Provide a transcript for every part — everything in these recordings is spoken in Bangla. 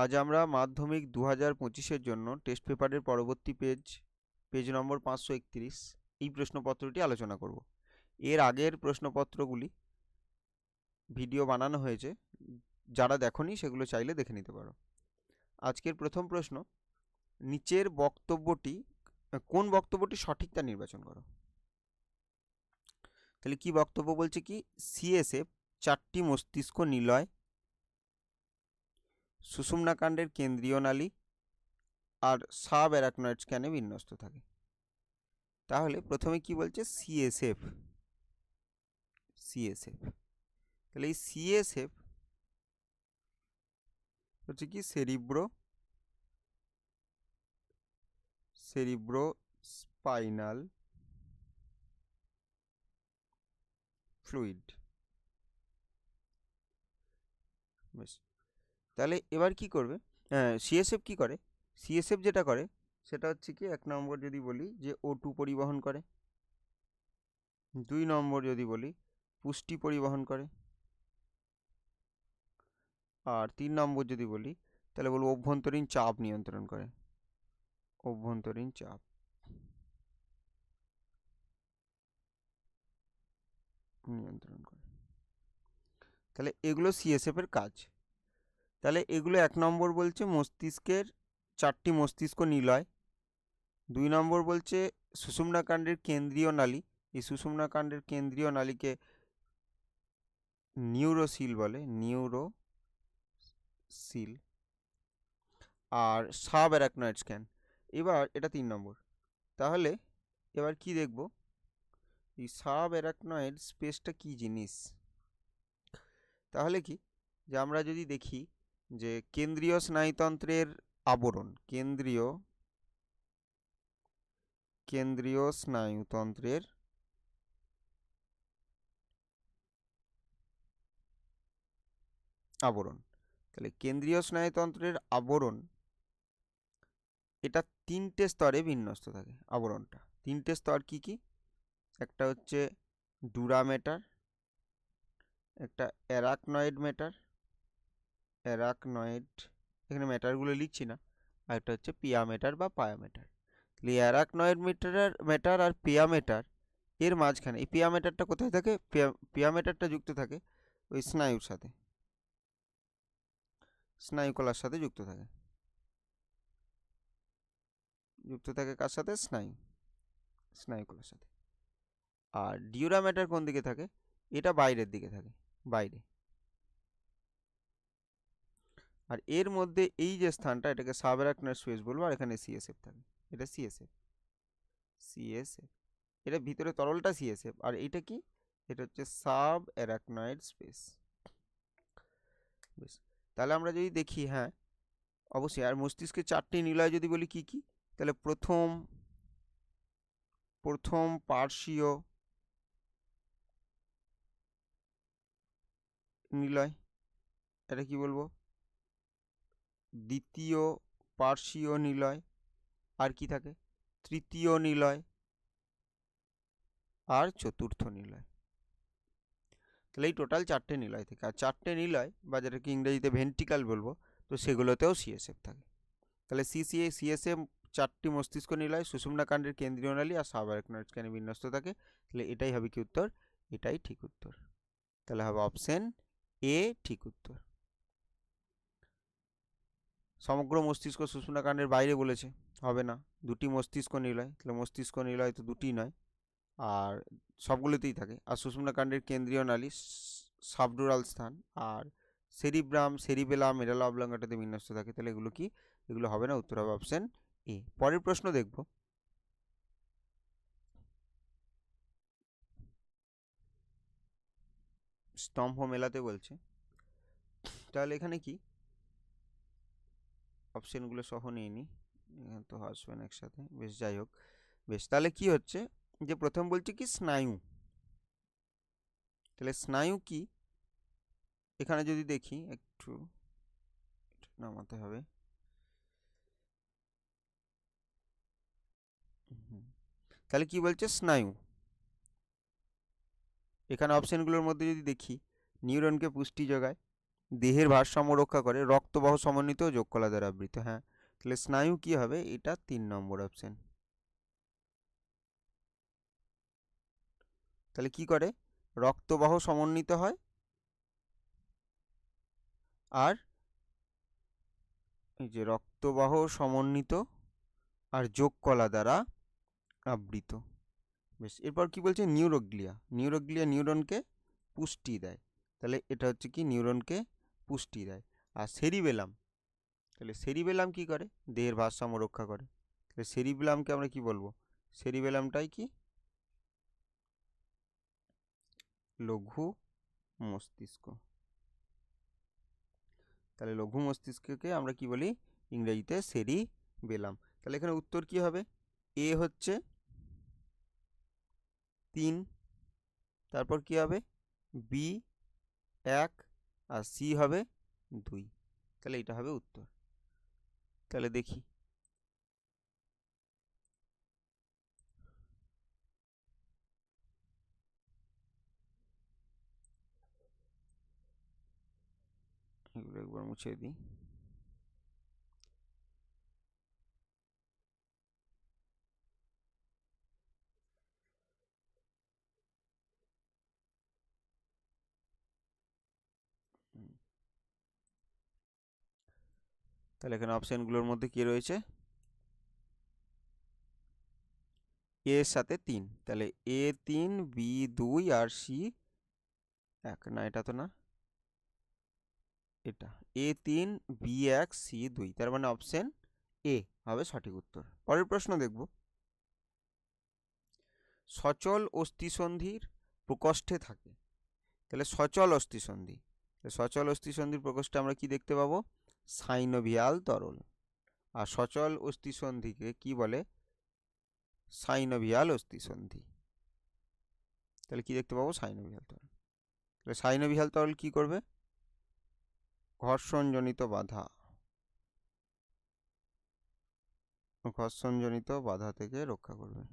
আজ আমরা মাধ্যমিক 2025-এর জন্য টেস্ট পেপারের পরবর্তী পেজ নম্বর 531 এই প্রশ্নপত্রটি আলোচনা করব। এর আগের প্রশ্নপত্রগুলি ভিডিও বানানো হয়েছে, যারা দেখোনি সেগুলো চাইলে দেখে নিতে পারো। আজকের প্রথম প্রশ্ন, নিচের কোন বক্তব্যটি সঠিক তা নির্বাচন করো। তাহলে কি বক্তব্য বলছে, কি সিএসএফ 4টি মস্তিষ্ক নিলয়, সুষুম্নাকাণ্ডের কেন্দ্রীয় নালী আর সাব অ্যারাকনয়েড স্ক্যানে বিন্যস্ত থাকে। তাহলে প্রথমে কি বলছে, সিএসএফ। তাহলে এই সিএসএফ হচ্ছে কি সেরিব্রো স্পাইনাল ফ্লুইড। বেশ, তাহলে এবার কি করবে, সিএসএফ কি করে, সিএসএফ যেটা করে সেটা হচ্ছে কি, 1 নম্বর যদি বলি যে O2 পরিবহন করে, 2 নম্বর যদি বলি পুষ্টি পরিবহন করে, আর 3 নম্বর যদি বলি তাহলে বলবো অভ্যন্তরীণ চাপ নিয়ন্ত্রণ করে। অভ্যন্তরীণ চাপ নিয়ন্ত্রণ করে। তাহলে এগুলো সিএসএফ এর কাজ। তাহলে এগুলো 1 নম্বর বলছে মস্তিষ্কের 4টি মস্তিষ্ক নিলয়, 2 নম্বর বলছে সুষুম্নাকাণ্ডের কেন্দ্রীয় নালী, এই সুষুম্নাকাণ্ডের কেন্দ্রীয় নালীকে নিউরোসিল বলে, নিউরোসিল, আর সাব অ্যারাকনয়েড স্ক্যান। এবার এটা 3 নম্বর। তাহলে এবার কি দেখব, এই সাব অ্যারাকনয়েড স্পেসটা কি জিনিস। তাহলে কি, যে আমরা যদি দেখি যে কেন্দ্রীয় স্নায়ুতন্ত্রের আবরণ, কেন্দ্রীয় স্নায়ুতন্ত্রের আবরণ, তাহলে কেন্দ্রীয় স্নায়ুতন্ত্রের আবরণ এটা 3টে স্তরে বিন্যস্ত থাকে। আবরণটা 3টে স্তর কি কি, একটা হচ্ছে ডুরামেটার, একটা অ্যারাকনয়েড, এখানে ম্যাটারগুলো লিখছি না, আর একটা হচ্ছে পিয়ামেটার বা পায়ামেটার। তাহলে অ্যারাকনয়েড মেটার আর পিয়ামেটার এর মাঝখানে, এই পিয়ামেটারটা কোথায় থাকে, পিয়ামেটারটা যুক্ত থাকে ওই স্নায়ুর সাথে, স্নায়ুকলার সাথে যুক্ত থাকে। কার সাথে, স্নায়ুকলার সাথে। আর ডিউরামেটার কোন দিকে থাকে, এটা বাইরের দিকে থাকে, বাইরে। আর এর মধ্যে এই যে স্থানটা, এটাকে সাব অ্যারাকনয়েড স্পেস বলবো, আর এখানে সিএসএফ থাকে। এটা সিএসএফ, এটা ভিতরে তরলটা সিএসএফ, আর এটা কি, এটা হচ্ছে সাব অ্যারাকনয়েড স্পেস। বেশ, তাহলে আমরা যদি দেখি, হ্যাঁ অবশ্যই, আর মস্তিষ্কে 4টি নিলয় যদি বলি কি কি, তাহলে প্রথম পার্শ্বীয় নিলয়, এটা কি বলবো, দ্বিতীয় পার্শ্বীয় নিলয়, আর কি থাকে, তৃতীয় নিলয়, আর চতুর্থ নিলয়। তাহলে এই টোটাল 4টে নিলয় থেকে, আর 4টে নিলয় বা যেটাকে ইংরেজিতে ভেন্ট্রিকাল বলবো, তো সেগুলোতেও সিএসএফ থাকে। তাহলে সিএসএফ 4টি মস্তিষ্ক নিলয়, সুষুম্নাকাণ্ডের কেন্দ্রীয় নালী আর সাব অ্যারাকনয়েড স্ক্যানে বিন্যস্ত থাকে। তাহলে এটাই হবে কি উত্তর, এটাই ঠিক উত্তর। তাহলে হবে অপশন এ ঠিক উত্তর। সমগ্র মস্তিষ্ক সুষুম্নাকাণ্ডের বাইরে বলেছে, হবে না, 2টি মস্তিষ্ক নিলয়, তাহলে মস্তিষ্ক নিলয় তো 2টি নয়, আর সবগুলোতেই থাকে। আর সুষুম্নাকাণ্ডের কেন্দ্রীয় নালী সাবডুরাল স্থান, আর সেরিবেলাম মেডালা অবলঙ্গাটাতে বিন্যস্ত থাকে। তাহলে এগুলো কি, এগুলো হবে না, উত্তর হবে অপশন এ। পরের প্রশ্ন দেখব, স্তম্ভ মেলাতে বলছে। তাহলে এখানে কি, অপশনগুলো সহ নিয়ে নিই, তো আসবে না একসাথে, বেশ যাই হোক। বেশ, তাহলে কি হচ্ছে, যে প্রথম বলছে কি স্নায়ু। তাহলে স্নায়ু কি, এখানে যদি দেখি একটু নামাতে হবে। তাহলে কি বলছে, স্নায়ু, এখানে অপশনগুলোর মধ্যে যদি দেখি, নিউরনকে পুষ্টি যোগায়, দেহের ভারসাম্য রক্ষা করে, রক্তবাহ সমন্বিত ও যোগকলা দ্বারা আবৃত। হ্যাঁ, তাহলে স্নায়ু কি হবে? এটা 3 নম্বর অপশন। তাহলে কি করে? রক্তবাহ সমন্বিত হয় আর এই যে রক্তবাহ সমন্বিত আর যোগকলা দ্বারা আবৃত। বেশ, এরপর কি বলছে? নিউরোগ্লিয়া। নিউরোগ্লিয়া নিউরনকে পুষ্টি দেয়। তাহলে এটা হচ্ছে কি? নিউরনকে পুষ্টি দেয়। আর সেরিবেলাম, তাহলে সেরিবেলাম কি করে? দেহের ভারসাম্য রক্ষা করে। তাহলে সেরিবেলামকে আমরা কি বলবো? সেরিবেলামটাই কি? লঘু মস্তিষ্ক। তাহলে লঘু মস্তিষ্ককে আমরা কি বলি? ইংরেজিতে সেরিবেলাম। তাহলে এখানে উত্তর কি হবে? এ হচ্ছে 3, তারপর কি হবে? বি 1 আর সি হবে 2। তাহলে এটা হবে উত্তর। তাহলে দেখি এগুলো একবার মুছে দিই। তাহলে এখানে অপশনগুলোর মধ্যে কি রয়েছে? এ এর সাথে 3, তাহলে এ 3, বি 2 আর সি 1। না, এটা তো না, এটা এ 3, বি 1, সি 2। তার মানে অপশন এ হবে সঠিক উত্তর। পরের প্রশ্ন দেখব। সচল অস্থিসন্ধির প্রকোষ্ঠে থাকে। তাহলে সচল অস্থিসন্ধি, সচল অস্থিসন্ধির প্রকোষ্ঠে আমরা কি দেখতে পাবো? সাইনোভিয়াল তরল। আর সচল অস্থিসন্ধিকে কি বলে? সাইনোভিয়াল অস্থিসন্ধি। তাহলে কি দেখতে পাবো? সাইনোভিয়াল তরল। তাহলে সাইনোভিয়াল তরল কি করবে? ঘর্ষণজনিত বাধা, ঘর্ষণজনিত বাধা থেকে রক্ষা করবে,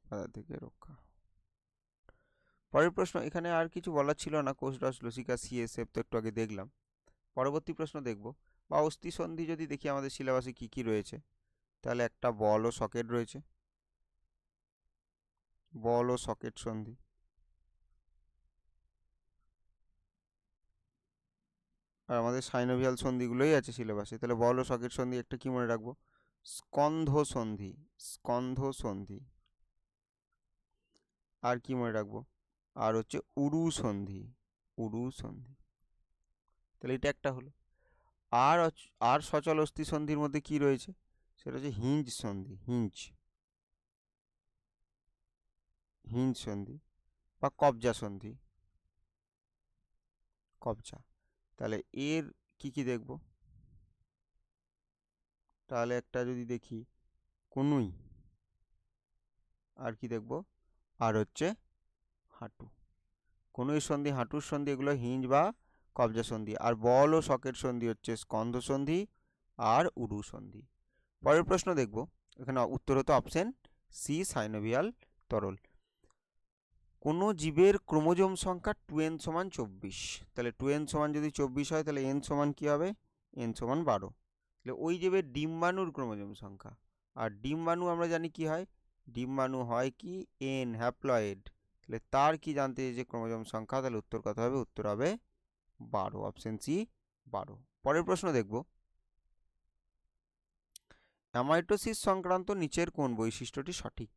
বাধা থেকে রক্ষা। পরের প্রশ্ন, এখানে আর কিছু বলার ছিল না। কোষ রস লসিকা সিএসএফ তো একটু আগে দেখলাম। পরবর্তী প্রশ্ন দেখব। বা অস্থিসন্ধি যদি দেখি আমাদের সিলেবাসে কি কি রয়েছে, তাহলে একটা বল ও সকেট রয়েছে, বল ও সকেট সন্ধি। আর আমাদের সাইনোভিয়াল সন্ধিগুলোই আছে সিলেবাসে। তাহলে বল ও সকেট সন্ধি একটা কি মনে রাখবো? স্কন্ধ সন্ধি, স্কন্ধ সন্ধি। আর কি মনে রাখবো? আর হচ্ছে উরু সন্ধি, উরু সন্ধি। তাহলে এটা একটা হলো। আর আর সচল অস্থি সন্ধির মধ্যে কি রয়েছে? সেটা হচ্ছে হিঞ্জ সন্ধি, হিঞ্জ, হিঞ্জ সন্ধি বা কবজা সন্ধি, কবজা। তাহলে এর কি কি দেখব? তাহলে একটা যদি দেখি কনুই, আর কি দেখব? আর হচ্ছে হাঁটু। কনুই সন্ধি, হাঁটুর সন্ধি, এগুলো হিঞ্জ বা কবজা সন্ধি। আর বল ও সকেট সন্ধি হচ্ছে স্কন্ধ সন্ধি আর উরু সন্ধি। পরের প্রশ্ন দেখব। এখানে উত্তর হতো অপশন সি, সাইনোভিয়াল তরল। কোনো জীবের ক্রোমোজোম সংখ্যা 2n সমান 24। তাহলে 2n সমান যদি 24 হয়, তাহলে n সমান কি হবে? n সমান 12। তাহলে ওই জীবের ডিম্বাণুর ক্রোমোজোম সংখ্যা, আর ডিম্বাণু আমরা জানি কি হয়? ডিম্বাণু হয় কি? n, haploid. তাহলে তার কি জানতে যে ক্রোমোজোম সংখ্যা? তাহলে উত্তর কত হবে? উত্তর হবে 12, অপশন সি 12। পরের প্রশ্ন দেখব। অ্যামাইটোসিস সংক্রান্ত নিচের কোন বৈশিষ্ট্যটি সঠিক?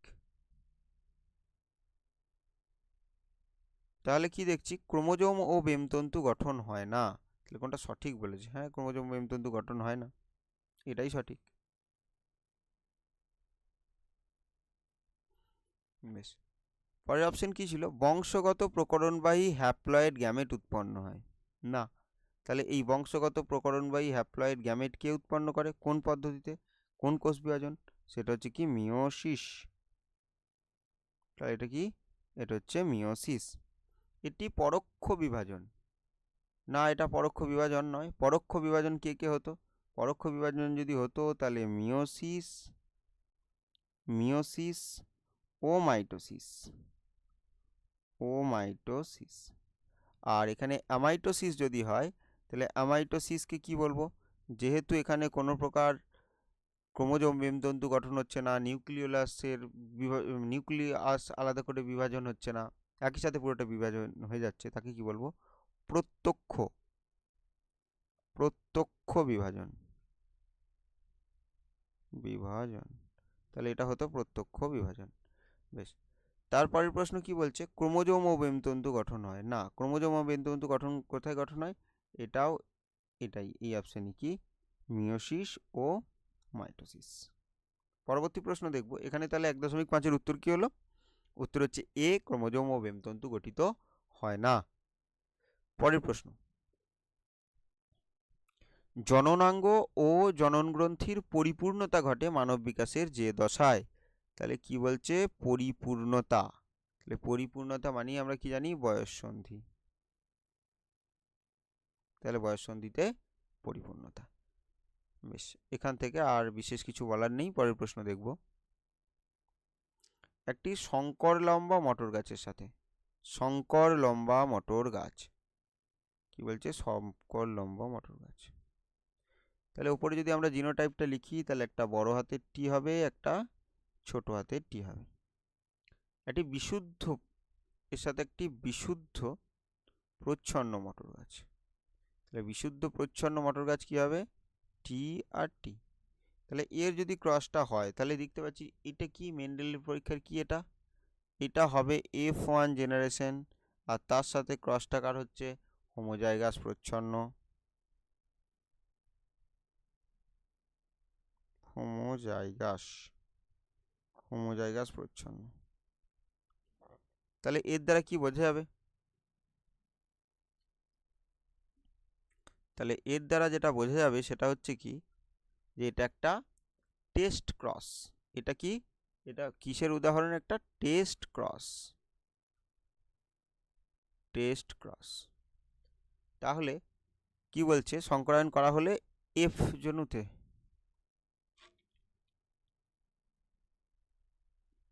তাহলে কি দেখছি? ক্রোমোজোম ও বেমতন্তু গঠন হয় না। তাহলে কোনটা সঠিক বলেছে? হ্যাঁ, ক্রোমোজোম ও বেমতন্তু গঠন হয় না, এটাই সঠিক। বেশ, পরের অপশন কি ছিল? বংশগত প্রকরণবাহী হ্যাপ্লয়েড গ্যামেট উৎপন্ন হয় না। তাহলে এই বংশগত প্রকরণবাহী হ্যাপ্লয়েড গ্যামেট কে উৎপন্ন করে? কোন পদ্ধতিতে? কোন কোষ বিভাজন? সেটা হচ্ছে কি? মিওসিস। তাহলে এটা কি? এটা হচ্ছে মিওসিস। এটি পরোক্ষ বিভাজন না, এটা পরোক্ষ বিভাজন নয়। পরোক্ষ বিভাজন কে কে হতো? পরোক্ষ বিভাজন যদি হতো তাহলে মিওসিস, মিওসিস ও মাইটোসিস, ও মাইটোসিস। আর এখানে অ্যামাইটোসিস যদি হয় তাহলে অ্যামাইটোসিসকে কি বলবো, যেহেতু এখানে কোনো প্রকার ক্রোমোজোম মেরুতন্তু গঠন হচ্ছে না, নিউক্লিয়াস আলাদা করে বিভাজন হচ্ছে না, একই সাথে পুরোটা বিভাজন হয়ে যাচ্ছে, তাকে কি বলবো, প্রত্যক্ষ প্রত্যক্ষ বিভাজন বিভাজন তাহলে এটা হতো প্রত্যক্ষ বিভাজন। বেশ, তারপরের প্রশ্ন কি বলছে, ক্রোমোজোম ও মেরুতন্তু গঠন হয় না। ক্রোমোজোম ও মেরুতন্তু গঠন কোথায় গঠন হয়, এটাই এই অপশানই কি, মিয়োসিস ও মাইটোসিস। পরবর্তী প্রশ্ন দেখব, এখানে তাহলে 1.5-এর উত্তর কি হলো, উত্তর হচ্ছে এ, ক্রোমোজোম ও মেরুতন্তু গঠিত হয় না। পরের প্রশ্ন, জননাঙ্গ ও জননগ্রন্থির পরিপূর্ণতা ঘটে মানব বিকাশের যে দশায়। তাহলে কি বলছে, পরিপূর্ণতা। তাহলে পরিপূর্ণতা মানে আমরা কি জানি, বয়ঃসন্ধি। তাহলে বয়ঃসন্ধিতে পরিপূর্ণতা। বেশ, এখান থেকে আর বিশেষ কিছু বলার নেই। পরের প্রশ্ন দেখব, একটি শঙ্কর লম্বা মটর গাছের সাথে, শঙ্কর লম্বা মটর গাছ, কি বলছে, শঙ্কর লম্বা মটর গাছ। তাহলে উপরে যদি আমরা জিনোটাইপটা লিখি তাহলে একটা বড় হাতের টি হবে, একটা ছোট হাতের টি হবে। একটি বিশুদ্ধ, এর সাথে একটি বিশুদ্ধ প্রচ্ছন্ন মটর গাছ। তাহলে বিশুদ্ধ প্রচ্ছন্ন মটর গাছ কি হবে, টি আর টি। তাহলে এর যদি ক্রসটা হয় তাহলে দেখতে পাচ্ছি এটা কি, মেন্ডেলের পরীক্ষার কি, এটা হবে F1 জেনারেশন, আর তার সাথে ক্রসটা কার হচ্ছে, হোমোজাইগাস প্রচ্ছন্ন, হোমোজাইগাস প্রচ্ছন্ন। তাহলে এর দ্বারা কি বোঝা যাবে, তাহলে এর দ্বারা যেটা বোঝা যাবে সেটা হচ্ছে কি, যে এটা একটা টেস্ট ক্রস। এটা কি, এটা কিসের উদাহরণ, একটা টেস্ট ক্রস। তাহলে কি বলছে, সংকরায়ন করা হলে এফ জনুতে,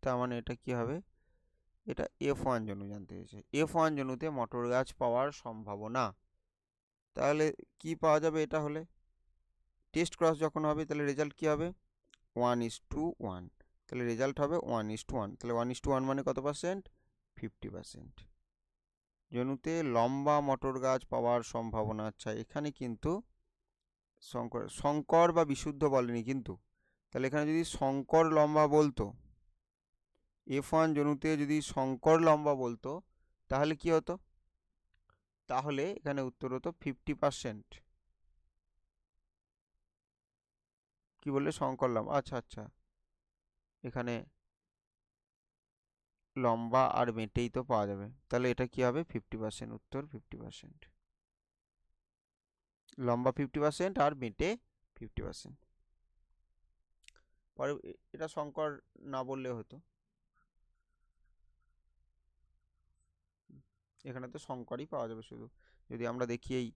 তার মানে এটা কি হবে, এটা F1 জনু জানতে চেয়েছে। F1 জনুতে মটর গাছ পাওয়ার সম্ভাবনা, তাহলে কি পাওয়া যাবে, এটা হলে টেস্ট ক্রস যখন হবে তাহলে রেজাল্ট কি হবে, 1:1। তাহলে রেজাল্ট হবে 1:1। তাহলে 1:1 মানে কত পার্সেন্ট, 50%। জনুতে লম্বা মটর গাছ পাওয়ার সম্ভাবনা। আচ্ছা, এখানে কিন্তু শঙ্কর বা বিশুদ্ধ বলেনি কিন্তু, তাহলে এখানে যদি শঙ্কর লম্বা বলতো, F1 জনুতে যদি শঙ্কর লম্বা বলতো তাহলে কি হতো, তাহলে এখানে উত্তর হতো 50%। কি বললে, শঙ্কর লম্বা, আচ্ছা আচ্ছা, এখানে লম্বা আর বেঁটেই তো পাওয়া যাবে, তাহলে এটা কি হবে 50%, উত্তর 50%, লম্বা 50% আর বেঁটে 50%। পরে এটা শঙ্কর না বললেও হতো, এখানে তো শঙ্করই পাওয়া যাবে শুধু। যদি আমরা দেখি এই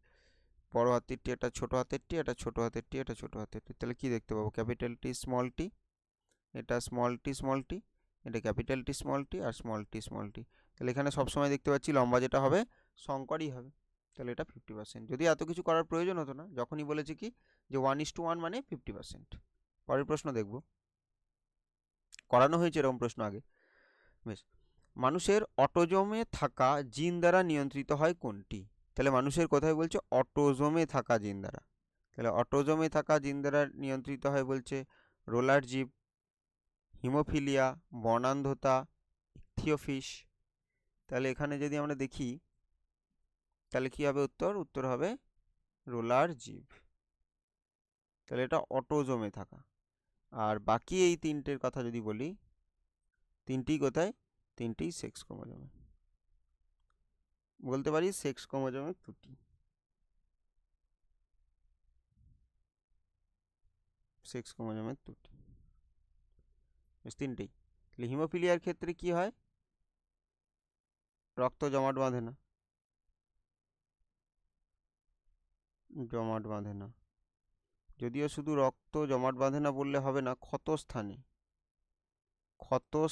বড় হাতের টি, এটা ছোট হাতের টি, এটা ছোট হাতের টি, এটা ছোট হাতের টি, তাহলে কি দেখতে পাবো, ক্যাপিটাল টি স্মল টি, এটা স্মল টি স্মল টি, এটা ক্যাপিটাল টি স্মল টি, আর স্মল টি স্মল টি। তাহলে এখানে সবসময় দেখতে পাচ্ছি লম্বা যেটা হবে শঙ্করই হবে। তাহলে এটা 50%। যদি এত কিছু করার প্রয়োজন হতো না, যখনই বলেছি কি যে 1:1 মানে 50%। পরের প্রশ্ন দেখব, করানো হয়েছে এরকম প্রশ্ন আগে। বেশ, মানুষের অটোজোমে থাকা জিন দ্বারা নিয়ন্ত্রিত হয় কোনটি। তাহলে মানুষের কোথায় বলছে, অটোজোমে থাকা জিন দ্বারা। তাহলে অটোজোমে থাকা জিন দ্বারা নিয়ন্ত্রিত হয় বলছে রোলার জীব, হিমোফিলিয়া, বর্ণান্ধতা, ইকথিওফিস। তাহলে এখানে যদি আমরা দেখি তাহলে কি হবে উত্তর, উত্তর হবে রোলার জীব। তাহলে এটা অটোজোমে থাকা। আর বাকি এই তিনটের কথা যদি বলি, তিনটি কোথায়, তিনটি সেক্স ক্রোমোজোমে, বলতে পারি সেক্স ক্রোমোজোমের ত্রুটি, সেক্স ক্রোমোজোমের ত্রুটি, বেশ তিনটেই। তাহলে হিমোফিলিয়ার ক্ষেত্রে কি হয়, রক্ত জমাট বাঁধে না, জমাট বাঁধে না। যদিও শুধু রক্ত জমাট বাঁধে না বললে হবে না, ক্ষত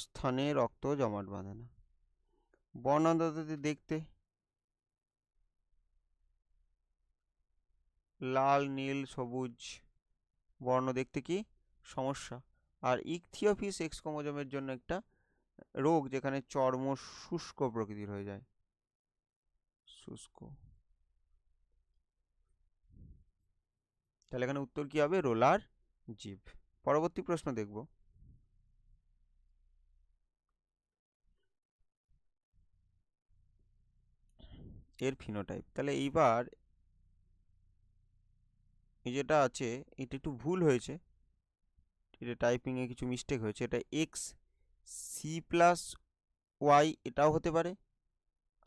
স্থানে রক্ত জমাট বাঁধে না। বর্ণান্ধতাতে দেখতে লাল, নীল, সবুজ বর্ণ দেখতে কি সমস্যা। আর ইকথিওপিস এক্স ক্রোমোজোমের জন্য একটা রোগ, যেখানে চর্ম শুষ্ক প্রকৃতির হয়ে যায়, শুষ্ক। তাহলে এখানে উত্তর কি হবে? রোলার জিভ। পরবর্তী প্রশ্ন দেখব। এর ফিনোটাইপ। তাহলে এইবার এই যেটা আছে এটা একটু ভুল হয়েছে, এটা টাইপিংয়ে কিছু মিস্টেক হয়েছে। এটা এক্স সি প্লাস ওয়াই এটাও হতে পারে,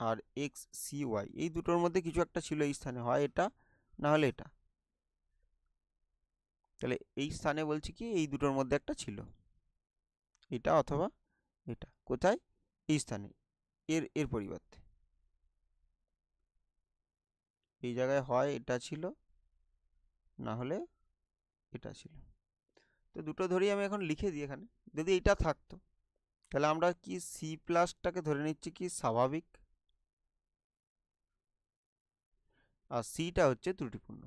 আর এক্স সি ওয়াই এই দুটোর মধ্যে কিছু একটা ছিল এই স্থানে, হয় এটা না হলে এটা। তাহলে এই স্থানে বলছি কি এই দুটোর মধ্যে একটা ছিল, এটা অথবা এটা। কোথায়? এই স্থানে, এর এর পরিবর্তে এই জায়গায় হয় এটা ছিল, না হলে এটা ছিল। তো দুটো ধরেই আমি এখন লিখে দিই এখানে। যদি এটা থাকতো তাহলে আমরা কি সি প্লাসটাকে ধরে নিচ্ছি কি স্বাভাবিক, আর সিটা হচ্ছে ত্রুটিপূর্ণ।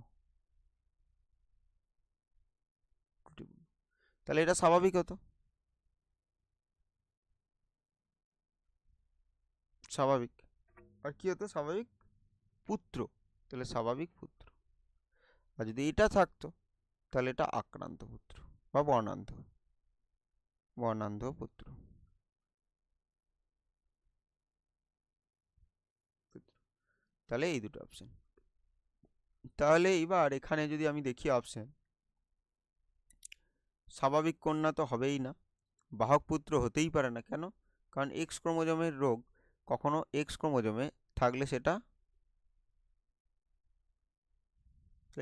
ত্রুটিপূর্ণ তাহলে এটা স্বাভাবিক হতো, স্বাভাবিক। আর কি হতো? স্বাভাবিক পুত্র। তাহলে স্বাভাবিক পুত্র। আর যদি এটা থাকতো তাহলে এটা আক্রান্ত পুত্র বা বর্ণান্ধ, বর্ণান্ধ পুত্র। তাহলে এই দুটো অপশন। তাহলে এবার এখানে যদি আমি দেখি অপশন, স্বাভাবিক কন্যা তো হবেই না, বাহক পুত্র হতেই পারে না। কেন? কারণ এক্স ক্রোমোজোমের রোগ কখনো এক্স ক্রোমোজোমে থাকলে সেটা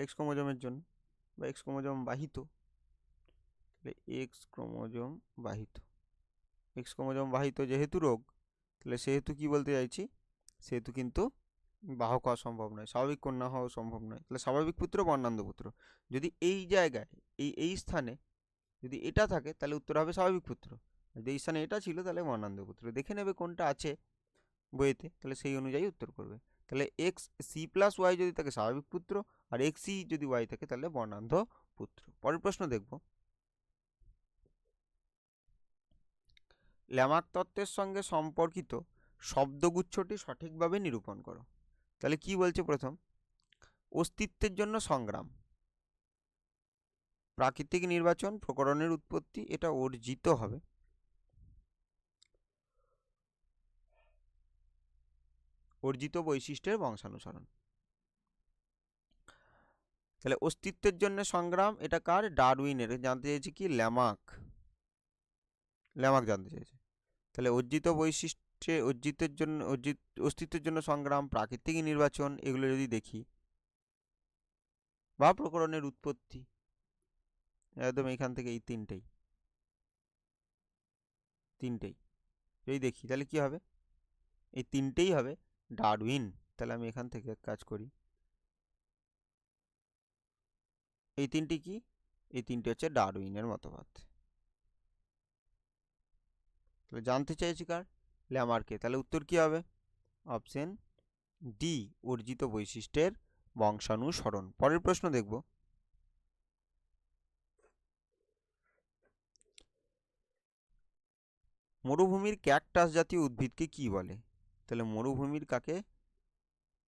এক্স ক্রোমোজোমের জন্য বা এক্স ক্রোমোজোম বাহিত, তাহলে এক্স ক্রোমোজোম বাহিত, এক্স ক্রোমোজোম বাহিত যেহেতু রোগ, তাহলে সেহেতু কি বলতে চাইছি, সেহেতু কিন্তু বাহক হওয়া সম্ভব নয়, স্বাভাবিক কন্যা হওয়া সম্ভব নয়। তাহলে স্বাভাবিক পুত্র বর্ণান্ধ পুত্র। যদি এই জায়গায় এই স্থানে যদি এটা থাকে তাহলে উত্তর হবে স্বাভাবিক পুত্র, যদি এই স্থানে এটা ছিল তাহলে বর্ণান্ধ পুত্র। দেখে নেবে কোনটা আছে বইয়েতে, তাহলে সেই অনুযায়ী উত্তর করবে। তাহলে এক্স সি প্লাস ওয়াই যদি থাকে স্বাভাবিক পুত্র, আর এক্স সি যদি ওয়াই থাকে তাহলে বর্ণান্ধ পুত্র। পরের প্রশ্ন দেখব। ল্যামার্ক তত্ত্বের সঙ্গে সম্পর্কিত শব্দগুচ্ছটি সঠিকভাবে নিরূপণ করো। তাহলে কি বলছে? প্রথম, অস্তিত্বের জন্য সংগ্রাম, প্রাকৃতিক নির্বাচন, প্রকরণের উৎপত্তি, এটা অর্জিত হবে। অর্জিত বৈশিষ্ট্যের বংশানুসরণ। তাহলে অস্তিত্বের জন্য সংগ্রাম, এটা কার? ডারউইনের। জানতে চাইছি কি? ল্যামার্ক। ল্যামার্ক জানতে চাইছে। তাহলে অর্জিত বৈশিষ্ট্যে অস্তিত্বের জন্য সংগ্রাম, প্রাকৃতিক নির্বাচন, এগুলো যদি দেখি, বা প্রকরণের উৎপত্তি, একদম এখান থেকে এই তিনটেই যদি দেখি তাহলে কি হবে? এই তিনটেই হবে ডারউইন। তাহলে আমি এখান থেকে এক কাজ করি, এই তিনটি কি? এই তিনটি হচ্ছে ডারউইনের মতবাদ। তাহলে জানতে চাইছি কার? ল্যামার্কে। তাহলে উত্তর কি হবে? অপশন ডি, অর্জিত বৈশিষ্ট্যের বংশানুসরণ। পরের প্রশ্ন দেখব। মরুভূমির ক্যাকটাস জাতীয় উদ্ভিদকে কি বলে? তাহলে মরুভূমির কাকে?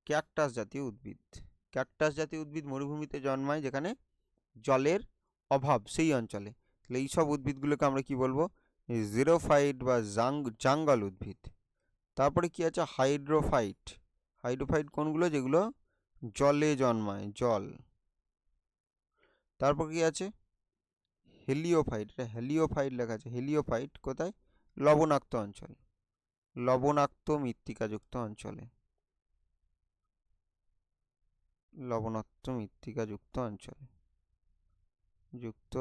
ক্যাকটাস জাতীয় উদ্ভিদ। ক্যাকটাস জাতীয় উদ্ভিদ মরুভূমিতে জন্মায়, যেখানে জলের অভাব সেই অঞ্চলে। তাহলে এইসব উদ্ভিদগুলোকে আমরা কি বলবো? জিরোফাইট বা জাঙ্গল উদ্ভিদ। তারপরে কি আছে? হাইড্রোফাইট। হাইড্রোফাইট কোনগুলো? যেগুলো জলে জন্মায়, জল। তারপর কি আছে? হেলিওফাইট। এটা হেলিওফাইট লেখা আছে। হেলিওফাইট কোথায়? লবণাক্ত অঞ্চল, লবণাক্ত মৃত্তিকাযুক্ত অঞ্চলে, লবণাক্ত মৃত্তিকাযুক্ত অঞ্চলে যুক্ত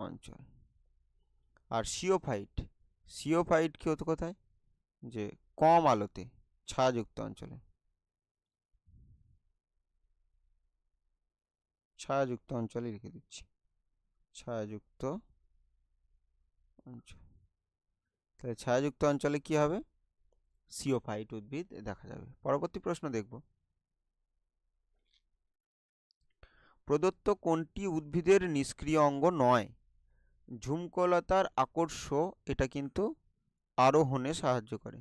অঞ্চল। আর সিওফাইট, সিওফাইট কি হতো কোথায়? যে কম আলোতে ছায়াযুক্ত অঞ্চলে, ছায়াযুক্ত অঞ্চলে লিখে দিচ্ছি, ছায়াযুক্ত অঞ্চল। তাহলে ছায়াযুক্ত অঞ্চলে কি হবে? সিওফাইট উদ্ভিদ দেখা যাবে। পরবর্তী প্রশ্ন দেখব। প্রদত্ত কোনটি উদ্ভিদের নিষ্ক্রিয় অঙ্গ নয়? ঝুমকলতার আকর্ষ, এটা কিন্তু আরোহণে সাহায্য করে,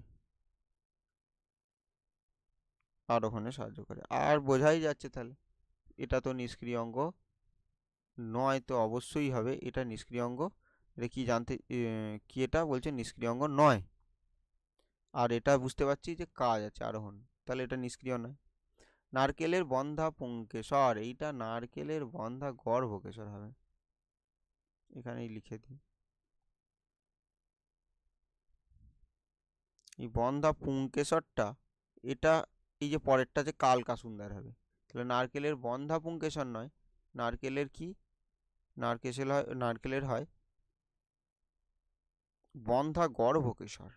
আরোহণে সাহায্য করে। আর বোঝাই যাচ্ছে তাহলে এটা তো নিষ্ক্রিয় অঙ্গ নয়, তো অবশ্যই হবে এটা নিষ্ক্রিয় অঙ্গ। এটা কি জানতে কি এটা বলছে নিষ্ক্রিয় অঙ্গ নয়, আর এটা বুঝতে পারছি যে কাজ আছে আরোহণ, তাহলে এটা নিষ্ক্রিয় নয়। নারকেলের বন্ধা পুংকেশর, এইটা নারকেলের বন্ধা গর্ভকেশর হবে, এখানেই লিখে দিই। এই বন্ধা পুংকেশরটা, এটা এই যে পরেরটা যে কালকা সুন্দর হবে, তাহলে নারকেলের বন্ধা পুংকেশর নয়, নারকেলের কি, নারকেলের হয় বন্ধা গর্ভকেশর,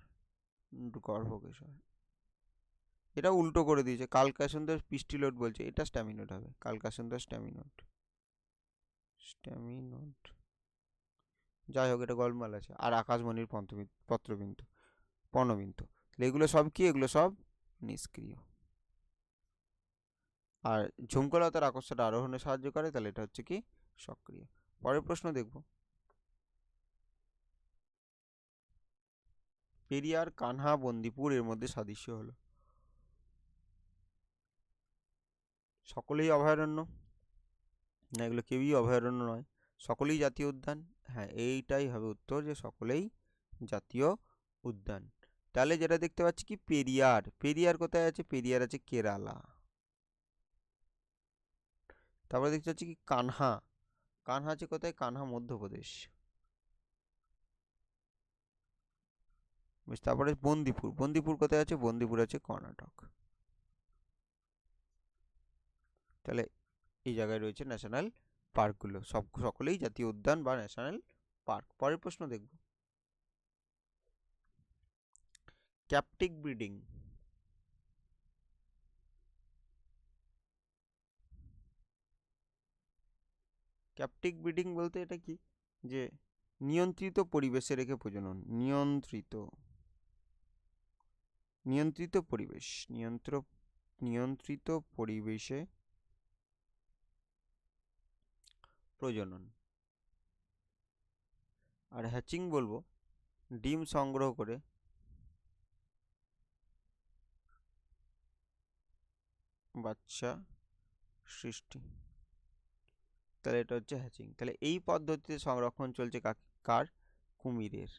গর্ভকেশর। এটা উল্টো করে দিয়েছে, কালকা সুন্দর পিস্টিলোড বলছে, এটা স্ট্যামিনোড হবে, কালকা সুন্দর স্ট্যামিনোড, স্ট্যামিনোড। যাই হোক এটা গোলমাল আছে। আর আকাশমণির পত্রবিন্দু, পর্ণবিন্দু, এগুলো সব কি, এগুলো সব নিষ্ক্রিয়। আর ঝুমকলতার আকর্ষণটা আরোহণে সাহায্য করে, তাহলে এটা হচ্ছে কি সক্রিয়। পরের প্রশ্ন দেখব, পেরিয়ার, কানহা, বন্দিপুর এর মধ্যে সাদৃশ্য হলো। সকলেই অভয়ারণ্য না, এগুলো কেউই অভয়ারণ্য নয়, সকলেই জাতীয় উদ্যান। হ্যাঁ এইটাই হবে উত্তর, যে সকলেই জাতীয় উদ্যান। তাহলে যেটা দেখতে পাচ্ছি কি পেরিয়ার, পেরিয়ার কোথায় আছে, পেরিয়ার আছে কেরালা। তারপরে দেখতে পাচ্ছি কি কানহা, কানহা আছে কোথায়, কানহা মধ্যপ্রদেশ। বেশ, তারপরে বন্দিপুর, বন্দিপুর কোথায় আছে, বন্দিপুর আছে কর্ণাটক। তাহলে এই জায়গায় রয়েছে ন্যাশনাল পার্কগুলো, সকলেই জাতীয় উদ্যান বা ন্যাশনাল পার্ক। পরের প্রশ্ন দেখব, ক্যাপটিভ ব্রিডিং, ক্যাপটিভ ব্রিডিং বলতে এটা কি, যে নিয়ন্ত্রিত পরিবেশে রেখে প্রজনন, নিয়ন্ত্রিত, নিয়ন্ত্রিত পরিবেশ, নিয়ন্ত্রিত পরিবেশে প্রজনন। আর হ্যাচিং বলবো ডিম সংগ্রহ করে বাচ্চা সৃষ্টি, তাহলে এটা হচ্ছে হ্যাচিং। তাহলে এই পদ্ধতিতে সংরক্ষণ চলছে কার, কুমিরের।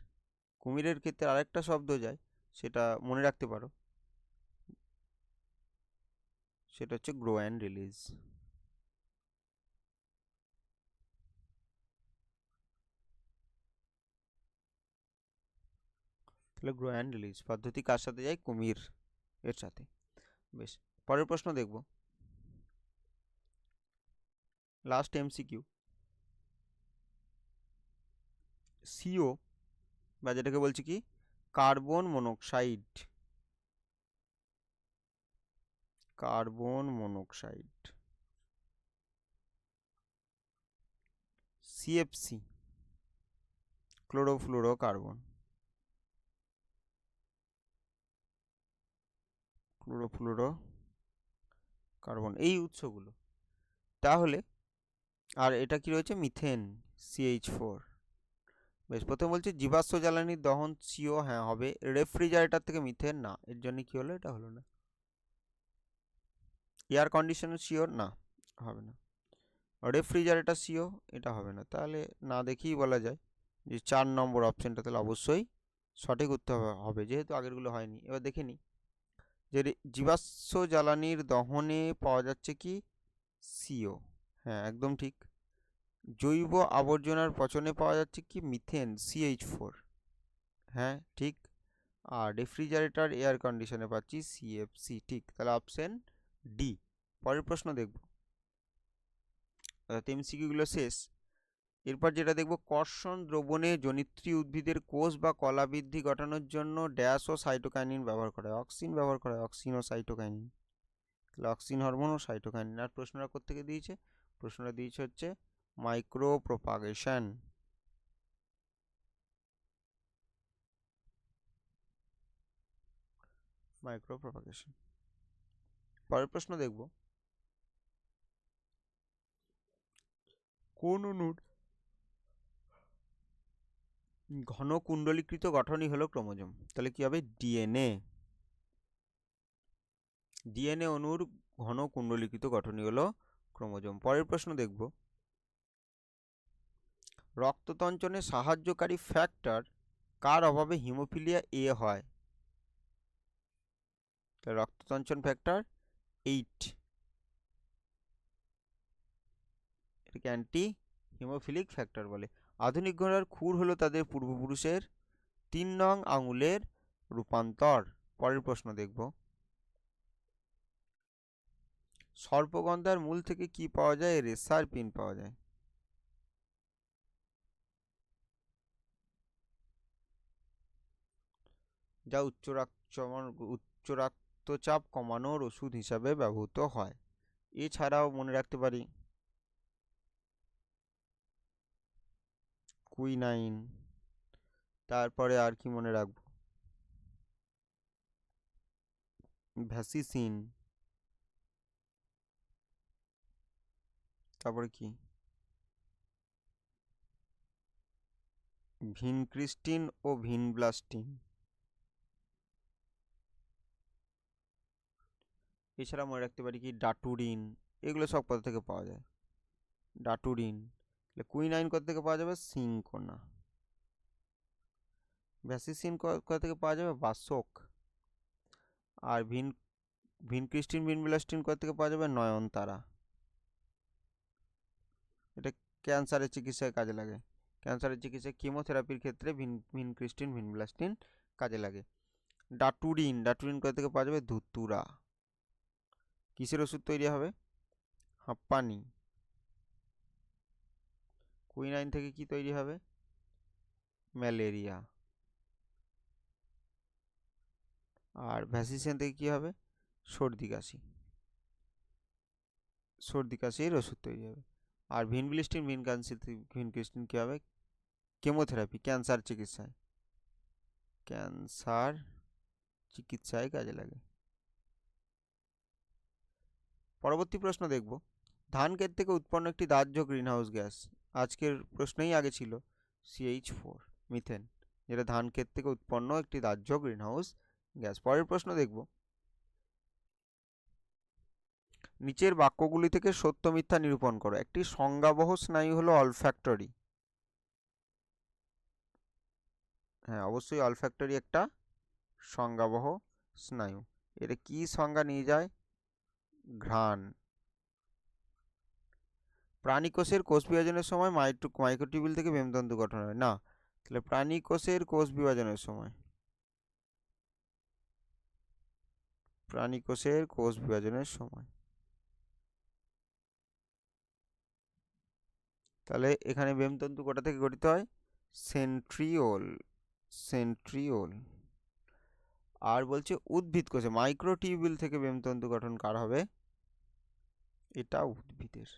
কুমিরের ক্ষেত্রে আরেকটা শব্দ যায়, সেটা মনে রাখতে পারো, সেটা হচ্ছে গ্রো অ্যান্ড রিলিজ। তাহলে গ্রো অ্যান্ড রিলিজ পদ্ধতি কার সাথে যায়, কুমির এর সাথে। বেশ, পরের প্রশ্ন দেখব, লাস্ট এমসিকিউ, সিও বা যেটাকে বলছি কি carbon monoxide, carbon monoxide, CFC, chlorofluorocarbon, chlorofluorocarbon, এই উৎসগুলো। তাহলে আর এটা কি রয়েছে, মিথেন, CH4। বেশ, প্রথম বলছে জীবাশ্ম জ্বালানির দহন সিও, হ্যাঁ হবে। রেফ্রিজারেটর থেকে মিথেন না, এর জন্য কি হলো, এটা হলো না। এয়ার কন্ডিশনার সিও না, হবে না। রেফ্রিজারেটর সিও, এটা হবে না। তাহলে না দেখেই বলা যায় যে 4 নম্বর অপশনটা তাহলে অবশ্যই সঠিক উত্তর হবে, যেহেতু আগেরগুলো হয়নি। এবার দেখে নিই যে জীবাশ্ম জ্বালানির দহনে পাওয়া যাচ্ছে কি সিও, হ্যাঁ একদম ঠিক। জৈব আবর্জনার পচনে পাওয়া যাচ্ছে কি মিথেন, CH4, হ্যাঁ ঠিক। আর রেফ্রিজারেটর এয়ার কন্ডিশনে পাচ্ছি CFC, ঠিক। তাহলে অপশন ডি। পরের প্রশ্ন দেখব, এমসিকিউগুলো শেষ। এরপর যেটা দেখব, কর্ষণ দ্রবণে জনিত্রী উদ্ভিদের কোষ বা কলা বৃদ্ধি ঘটানোর জন্য ড্যাশ ও সাইটোকাইনিন ব্যবহার করা হয়, অক্সিন ব্যবহার করা হয়, অক্সিন ও সাইটোকাইনিন। তাহলে অক্সিন হরমোন ও সাইটোকাইনিন। আর প্রশ্নটা কোত্থেকে দিয়েছে, প্রশ্নটা দিয়েছে হচ্ছে মাইক্রো প্রপাগেশন, মাইক্রো প্রপাগেশন। পরের প্রশ্ন দেখব, কোন অণুর ঘন কুণ্ডলীকৃত গঠনই হলো ক্রোমোজোম? তাহলে কি হবে? ডিএনএ। ডিএনএ অণুর ঘন কুণ্ডলীকৃত গঠনই হলো ক্রোমোজোম। পরের প্রশ্ন দেখব, রক্ততঞ্চনে সাহায্যকারী ফ্যাক্টর কার অভাবে হিমোফিলিয়া এ হয়? রক্ততঞ্চন ফ্যাক্টর 8, এটাকে অ্যান্টি হিমোফিলিক ফ্যাক্টর বলে। আধুনিক ঘোড়ার খুর হলো তাদের পূর্বপুরুষের 3 নং আঙুলের রূপান্তর। পরের প্রশ্ন দেখব, সর্পগন্ধার মূল থেকে কি পাওয়া যায়? রেসার পিন পাওয়া যায়। যা উচ্চ রক্তচাপ কমানোর ওষুধ হিসাবে ব্যবহৃত হয়। এছাড়াও মনে রাখতে পারি কুইনাইন, তারপরে আর কি মনে রাখবো? ভ্যাসিসিন, তারপরে কি ভিনক্রিস্টিন ও ভিনব্লাস্টিন। এছাড়া মনে রাখতে পারি কি ডাটুরিন। এগুলো সব কোথা থেকে পাওয়া যায়? ডাটুরিন। কুইনাইন কোথা থেকে পাওয়া যাবে? সিনকোনা। ভ্যাসিসিন কোথা থেকে পাওয়া যাবে? বাসক। আর ভিনক্রিস্টিন ভিনব্লাস্টিন কোথা থেকে পাওয়া যাবে? নয়নতারা। এটা ক্যান্সারের চিকিৎসায় কাজে লাগে। ক্যান্সারের চিকিৎসায় কেমোথেরাপির ক্ষেত্রে ভিনক্রিস্টিন ভিনব্লাস্টিন কাজে লাগে। ডাটুরিন কোথা থেকে পাওয়া যাবে? ধুতুরা। কিসের ওষুধ তৈরি হবে? হাঁপানি। কুইনাইন থেকে কি তৈরি হবে? ম্যালেরিয়া। আর ভ্যাসিসিন থেকে কি হবে? সর্দি কাশির ওষুধ তৈরি হবে। আর ভিনক্রিস্টিন কি হবে? কেমোথেরাপি, ক্যান্সার চিকিৎসায় কাজে লাগে। পরবর্তী প্রশ্ন দেখব, ধান ক্ষেত থেকে উৎপন্ন একটি দাহ্য গ্রিনহাউস গ্যাস। আজকের প্রশ্নেই আগে ছিল CH4, মিথেন, যেটা ধান ক্ষেত থেকে উৎপন্ন একটি দাহ্য গ্রিনহাউস গ্যাস। পরের প্রশ্ন দেখব, নিচের বাক্যগুলি থেকে সত্য মিথ্যা নিরূপণ করো। একটি সংজ্ঞাবহ স্নায়ু হলো অলফ্যাক্টরি। হ্যাঁ, অবশ্যই অলফ্যাক্টরি একটা সংজ্ঞাবহ স্নায়ু। এটা কি সংজ্ঞা নিয়ে যায়? ঘ্রাণ। প্রাণীকোষের কোষ বিভাজনের সময় মাইক্রোটিউবিল থেকে মেরুতন্তু গঠন হয় না। তাহলে প্রাণীকোষের কোষ বিভাজনের সময় তাহলে এখানে মেরুতন্তু কোথা থেকে গঠিত হয়? সেন্ট্রিওল। আর বলছে উদ্ভিদ কোষে মাইক্রোটিউবিল থেকে মেরুতন্তু গঠন কার হবে? এটা উদ্ভিদের।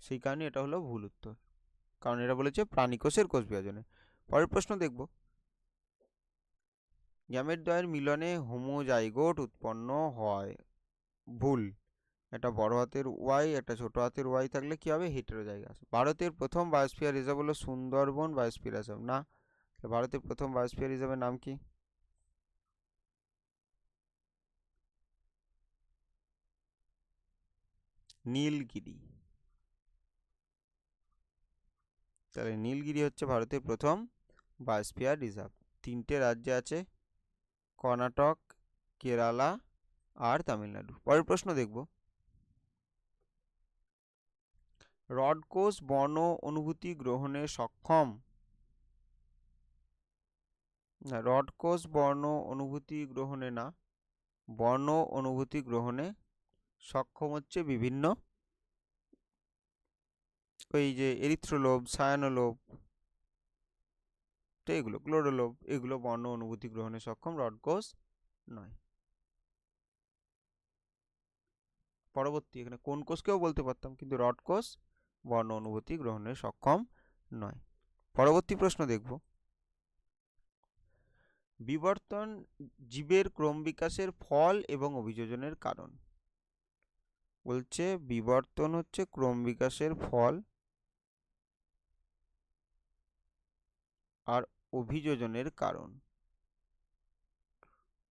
সেই কারণে এটা হলো ভুল উত্তর, কারণ এটা বলেছে প্রাণীকোষের কোষ বিভাজনে। পরের প্রশ্ন দেখব, গ্যামেটদ্বয়ের মিলনে হোমোজাইগোট উৎপন্ন হয়। ভুল। একটা বড় হাতের ওয়াই, একটা ছোট হাতের ওয়াই থাকলে কি হবে? হেটেরোজাইগাস। ভারতের প্রথম বায়োস্ফিয়ার রিজার্ভ হলো সুন্দরবন বায়োস্ফিয়ার রিজার্ভ না। ভারতের প্রথম বায়োস্ফিয়ার রিজার্ভের নাম কি? নীলগিরি। তাহলে নীলগিরি হচ্ছে ভারতের প্রথম বায়োস্ফিয়ার রিজার্ভ। 3টে রাজ্যে আছে, কর্ণাটক, কেরালা আর তামিলনাড়ু। পরের প্রশ্ন দেখব, রড কোষ বর্ণ অনুভূতি গ্রহণে সক্ষম। না, রড কোষ বর্ণ অনুভূতি গ্রহণে না, বর্ণ অনুভূতি গ্রহণে সক্ষম হচ্ছে বিভিন্ন ওই যে এরিথ্রোলোব, সায়ানোলোব, তো এগুলো ক্লোরোলোব, এগুলো বর্ণ অনুভূতি গ্রহণে সক্ষম, রড কোষ নয়। পরবর্তী, এখানে কোন কোষকেও বলতে পারতাম, কিন্তু রড কোষ বর্ণ অনুভূতি গ্রহণে সক্ষম নয়। পরবর্তী প্রশ্ন দেখব, বিবর্তন জীবের ক্রম বিকাশের ফল এবং অভিযোজনের কারণ। বলছে বিবর্তন হচ্ছে ক্রম বিকাশের ফল আর অভিযোজনের কারণ।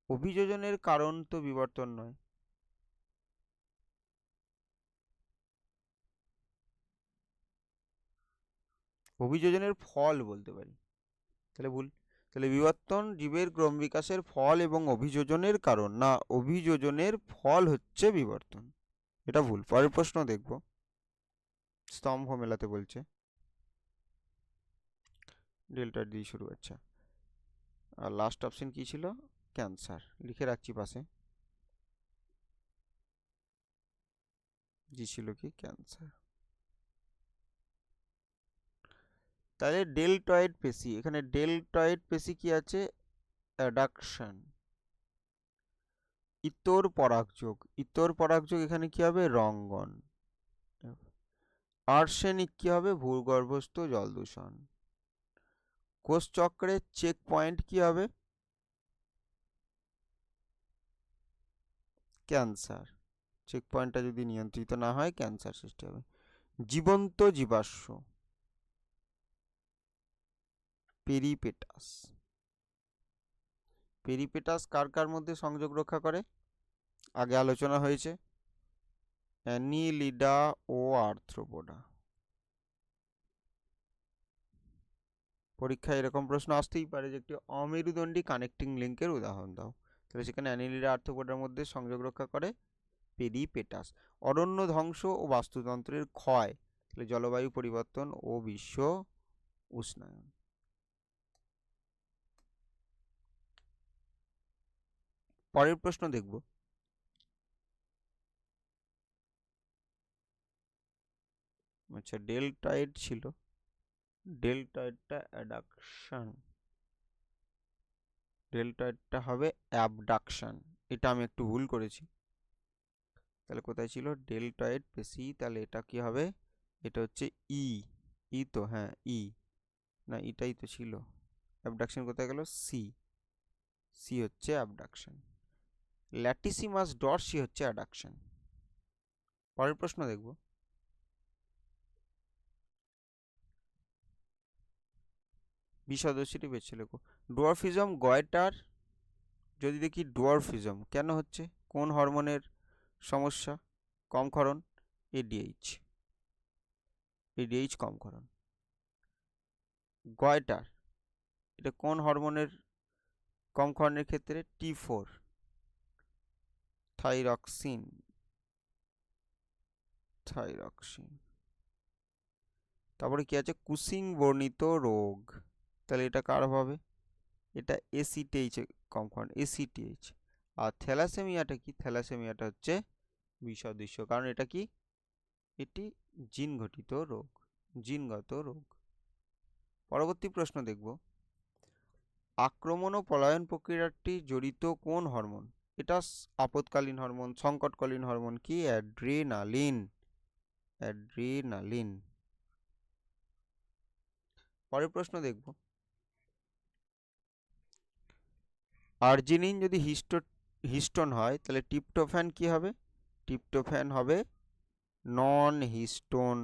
অভিযোজনের কারণ তো বিবর্তন নয়। অভিযোজনের ফল বলতে পারি, তাহলে ভুল। তাহলে বিবর্তন জীবের ক্রম বিকাশের ফল এবং অভিযোজনের কারণ, না অভিযোজনের ফল হচ্ছে বিবর্তন, এটা ভুল। পরের প্রশ্ন দেখব। স্তম্ভ মেলাতে বলছে, ডেল্টা দিয়ে শুরু। আচ্ছা, আর লাস্ট অপশন কি ছিল? ক্যান্সার। লিখে রাখছি পাশে, জি ছিল কি ক্যান্সার। তাহলে ডেলটয়েড পেশি, এখানে ডেলটয়েড পেশি কি আছে? অ্যাডাকশন। ইতর পরাগযোগ, ইতর পরাগযোগ এখানে কি হবে? রঙ্গন। আর্সেনিক কি হবে? ভূগর্ভস্থ জল দূষণ। কোষচক্রের চেক পয়েন্ট কি হবে? ক্যান্সার। চেক পয়েন্টটা যদি নিয়ন্ত্রিত না হয় ক্যান্সার সৃষ্টি হবে। জীবন্ত জীবাশ্ম, পেরিপেটাস। পেরিপেটাস কার কার মধ্যে সংযোগ রক্ষা করে? আগে আলোচনা হয়েছে, অ্যানিলিডা ও আর্থ্রোপোডা। পরীক্ষায় এরকম প্রশ্ন আসতেই পারে যে একটি অমেরুদণ্ডী কানেক্টিং লিঙ্কের উদাহরণ দাও। তাহলে সেখানে অ্যানিলিডা আর্থ্রোপোডার মধ্যে সংযোগ রক্ষা করে পেরিপেটাস। অরণ্য ধ্বংস ও বাস্তুতন্ত্রের ক্ষয়, তাহলে জলবায়ু পরিবর্তন ও বিশ্ব উষ্ণায়ন। পরের প্রশ্ন দেখব। আচ্ছা, ডেলটয়েড ছিল, ডেলটয়েডটা অ্যাডাকশন, ডেলটয়েডটা হবে অ্যাবডাকশন। এটা আমি একটু ভুল করেছি। তাহলে কোথায় ছিল ডেলটয়েড পেশি? তাহলে এটা কি হবে? এটা হচ্ছে ই। ই তো, হ্যাঁ ই, না এটাই তো ছিল। অ্যাবডাকশন কোথায় গেল? সি। সি হচ্ছে অ্যাবডাকশন। ল্যাটিসিমাস ডরসি হচ্ছে অ্যাডাকশন। পরের প্রশ্ন দেখব। বিসদস্যটি বেছে লেখো। ডোয়ার্ফিজম গয়টার, যদি দেখি ডোয়ার্ফিজম কেন হচ্ছে? কোন হরমোনের সমস্যা? কম ক্ষরণ, এডিএইচ। এডিএইচ কম ক্ষরণ। গয়টার, এটা কোন হরমোনের কম ক্ষরণের ক্ষেত্রে? T4, thyroxine. থাইরক্সিন। তারপরে কি আছে? কুসিং বর্ণিত রোগ, তাহলে এটা কার হবে? এটা এসিটিএইচ কম ক্ষরণ, এসিটিএইচ। আর থ্যালাসেমিয়াটা কি? থ্যালাসেমিয়াটা হচ্ছে বিষদৃশ্য, কারণ এটা কি? এটি জিনঘটিত রোগ, জিনগত রোগ। পরবর্তী প্রশ্ন দেখব। আক্রমণ ও পলায়ন প্রক্রিয়াটি জড়িত কোন হরমোন? এটা আপদকালীন হরমোন, সংকটকালীন হরমোন কি? অ্যাড্রিনালিন। অ্যাড্রিনালিন। পরের প্রশ্ন দেখব। আর্জিনিন যদি হিস্টোন হয় তাহলে ট্রিপ্টোফ্যান কি হবে? ট্রিপ্টোফ্যান হবে নন হিস্টোন,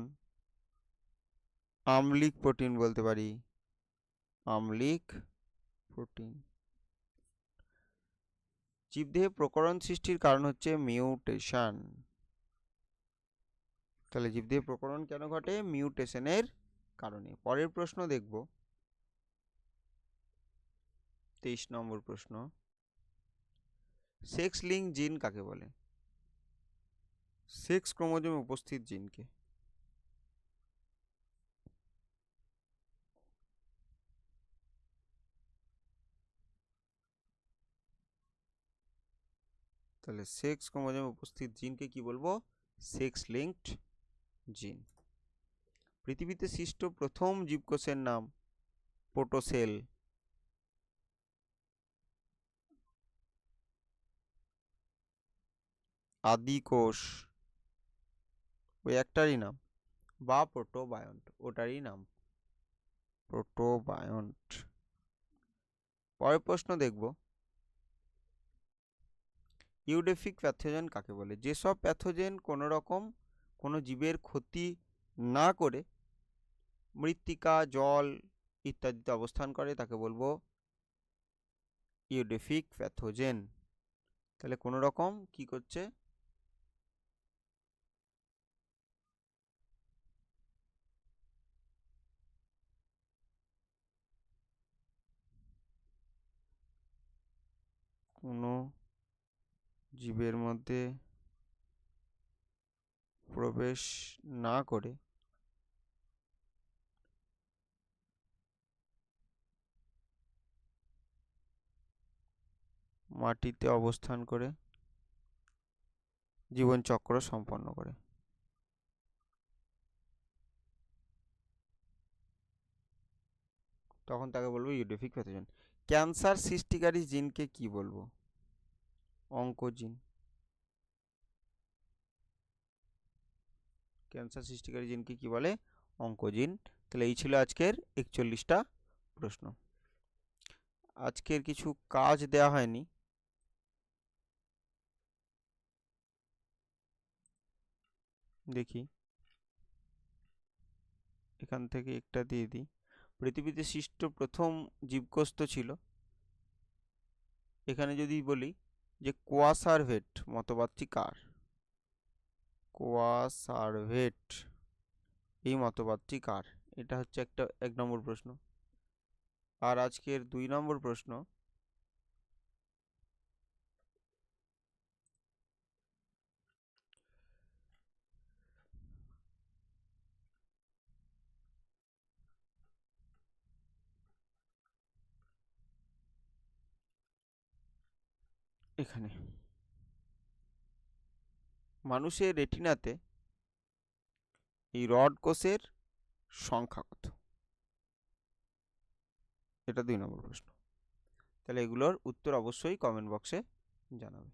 আম্লিক প্রোটিন বলতে পারি, আম্লিক প্রোটিন। জীবদেহে প্রকরণ সৃষ্টির কারণ হচ্ছে মিউটেশন। তাহলে জীবদেহে প্রকরণ কেন ঘটে? মিউটেশনের কারণে। পরের প্রশ্ন দেখব, 23 নম্বর প্রশ্ন। সেক্স লিঙ্ক জিন কাকে বলে? সেক্স ক্রোমোজোমে উপস্থিত জিনকে। তাহলে সেক্স ক্রোমোজোমে উপস্থিত জিনকে কি বলবো? সেক্স লিঙ্কড জিন। পৃথিবীতে সৃষ্ট প্রথম জীবকোষের নাম? প্রোটোসেল। আদিকোষ, ওই একটারই নাম, বা প্রোটোবায়ন্ট, ওটারই নাম প্রোটোবায়ন্ট। পরের প্রশ্ন দেখব, ইউডেফিক প্যাথোজেন কাকে বলে? যেসব প্যাথোজেন কোনো জীবের ক্ষতি না করে মৃত্তিকা, জল ইত্যাদিতে অবস্থান করে তাকে বলবো ইউডেফিক প্যাথোজেন। তাহলে কোনো রকম কি করছে? কোনো জীবের মধ্যে প্রবেশ না করে মাটিতে অবস্থান করে জীবনচক্র সম্পন্ন করে। তখন তাকে বলবো ইউডেফিক প্যাথোজেন। ক্যান্সার সৃষ্টিকারী জিনকে কি বলবো? অঙ্কোজিন। ক্যান্সার সৃষ্টিকারী জিনকে কি বলে? অঙ্কোজিন। তাহলে এই ছিল আজকের 41টা প্রশ্ন। আজকের কিছু কাজ দেয়া হয়নি, দেখি এখান থেকে একটা দিয়ে দিই। পৃথিবীতে সৃষ্ট প্রথম জীবকোষ ছিল, এখানে যদি বলি যে কোয়াসারভেট মতবাদটি কার? কোয়াসারভেট এই মতবাদটি কার? এটা হচ্ছে একটা 1 নম্বর প্রশ্ন। আর আজকের 2 নম্বর প্রশ্ন, এখানে মানুষের রেটিনাতে এই রড কোষের সংখ্যা কত? এটা 2 নম্বর প্রশ্ন। তাহলে এগুলোর উত্তর অবশ্যই কমেন্ট বক্সে জানাবে।